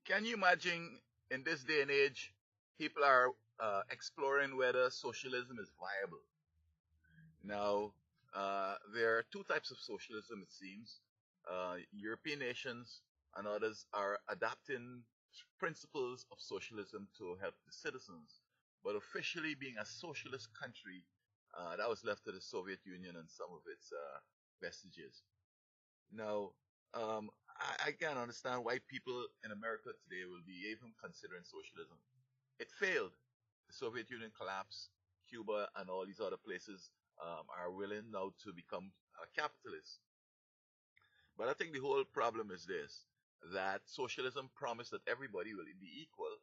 Can you imagine in this day and age, people are exploring whether socialism is viable? Now, there are two types of socialism, it seems. European nations and others are adapting principles of socialism to help the citizens. But officially, being a socialist country, that was left to the Soviet Union and some of its vestiges. Now, I can understand why people in America today will be even considering socialism. It failed. The Soviet Union collapsed. Cuba and all these other places are willing now to become capitalists. But I think the whole problem is this, that socialism promised that everybody will be equal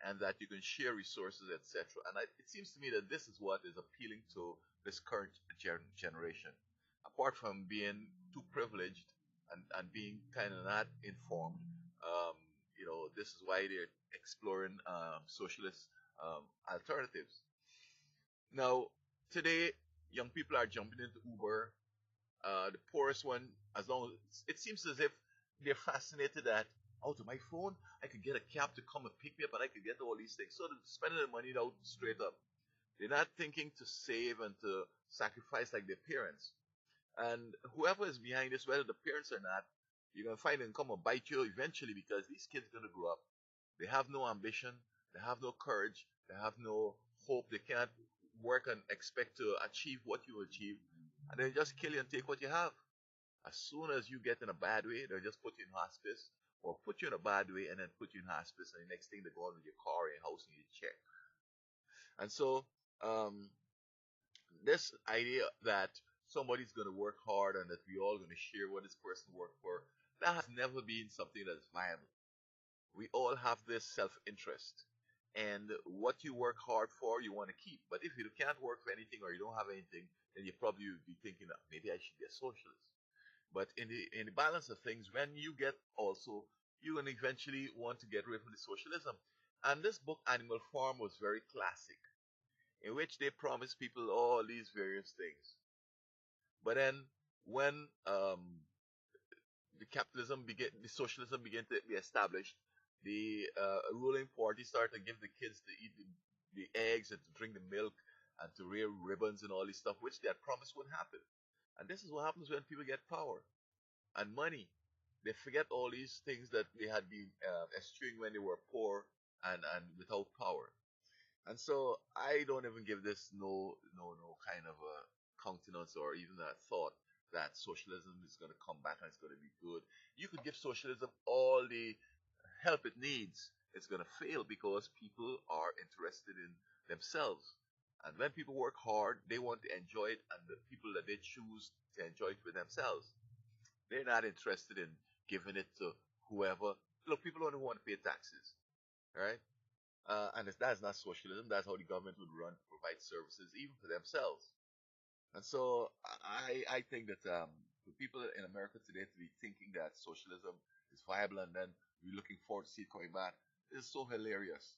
and that you can share resources, etc. And it seems to me that this is what is appealing to this current generation. Apart from being too privileged and being kind of not informed, um, this is why they're exploring socialist alternatives. Now, today, young people are jumping into Uber, the poorest one, as long as it seems as if they're fascinated that out of my phone, I could get a cab to come and pick me up and I could get all these things. So they're spending the money out straight up. They're not thinking to save and to sacrifice like their parents. And whoever is behind this, whether the parents or not, you're going to find them come and bite you eventually because these kids are going to grow up. They have no ambition, they have no courage, they have no hope, they cannot work and expect to achieve what you achieve, and they just kill you and take what you have. As soon as you get in a bad way, they'll just put you in hospice, or put you in a bad way and then put you in hospice, and the next thing they're going with your car, your house, and your check. And so, um, this idea that somebody's going to work hard and that we all going to share what this person worked for, that has never been something that's viable. We all have this self-interest. And what you work hard for, you want to keep. But if you can't work for anything or you don't have anything, then you probably would be thinking that maybe I should be a socialist. But in the balance of things, when you get also, you will eventually want to get rid of the socialism. And this book, Animal Farm, was very classic, in which they promised people all these various things. But then when the socialism began to be established, the ruling party started to give the kids to eat the eggs and to drink the milk and to wear ribbons and all this stuff, which they had promised would happen. And this is what happens when people get power and money. They forget all these things that they had been eschewing when they were poor and without power. And so I don't even give this no kind of a countenance or even a thought that socialism is going to come back and it's going to be good. You could give socialism all the help it needs. It's going to fail because people are interested in themselves. And when people work hard, they want to enjoy it, and the people that they choose to enjoy it with themselves. They're not interested in giving it to whoever. Look, people only want to pay taxes, right? And if that's not socialism, that's how the government would run to provide services even for themselves. And so I think that for people in America today to be thinking that socialism is viable and then we're looking forward to see it coming back is so hilarious.